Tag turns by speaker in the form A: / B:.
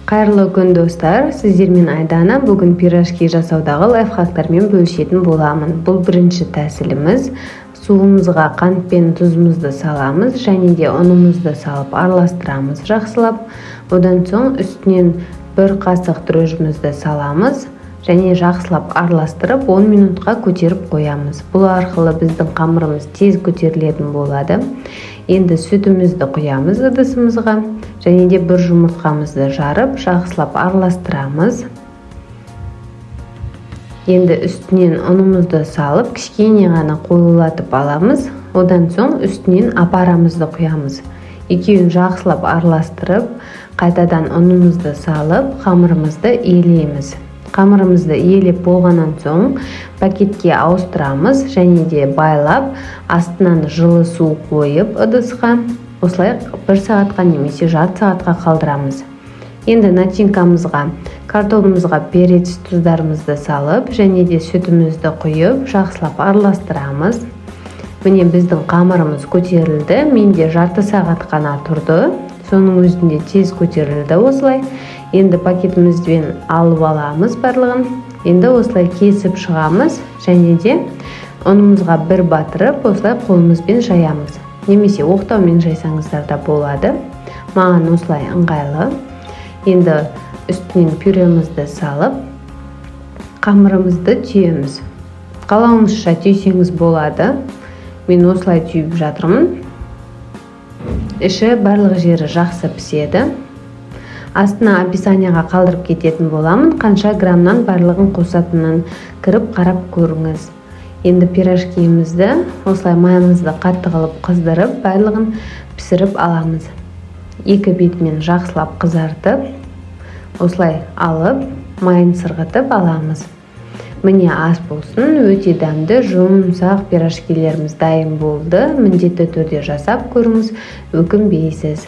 A: Қайырлы күн достар, сіздермен Айдана. Бүгін пирожки жасаудағы лайфхактармен бөлісетін боламын. Бұл бірінші тәсіліміз. Суымызға қант пен тұзымызды саламыз, және де ұнымызды салып араластырамыз жақсылап. Одан соң үстінен бір қасық дрожжімізді саламыз, және жақсылап араластырып 10 минутқа көтеріп қоямыз. Бұл арқылы біздің қамырымыз тез көтерілетін болады. Енді сүтімізді құямыз ыдысымызға, және де бір жұмыртқамызды жарып, жақсылап араластырамыз. Енді үстінен ұнымызды салып, кішкене ғана қоюлатып аламыз. Одан соң үстінен апарамызды құямыз. Екеуін жақсылап араластырып, қайтадан ұнымызды салып, қамырымызды иелейміз. Қамырымызды иелеп болғаннан соң пакетке ауыстырамыз, және де байлап, астынан жылы су қойып ыдысқа, осылай 1 сағатқа немесе жарты сағатқа қалдырамыз. Енді начинкамызға, картопымызға перец, тұздарымызды салып, және де сүтімізді құйып, жақсылап араластырамыз. Міне біздің қамырымыз көтерілді. Менде жарты сағат қана тұрды. Соның өзінде тез көтерілді осылай. Енді пакетімізбен алып аламыз барлығын. Енді осылай кесіп шығамыз, және де ұнымызға бір батырып, осылай қолымызбен жаямыз. Немесе оқтаумен жайсаңыздар да болады. Маған осылай ыңғайлы. Енді үстінен пюремізді салып, қамырымызды түйеміз. Қалауыңызша түйсеңіз болады. Мен осылай түйіп жатырмын. Іші барлық жері жақсы піседі. Астына описанияға қалдырып кететін боламын. Қанша граммнан барлығын қосатынын кіріп қарап көріңіз. Енді пирожкиімізді осылай майымызды қатты қылып қыздырып, барлығын пісіріп аламыз. Екі бетімен жақсылап қызартып, осылай алып, майын сырғытып аламыз. Міне ас болсын, өте дәмді, жұмсақ пирожкилеріміз дайын болды. Міндетті түрде жасап көріңіз, өкінбейсіз.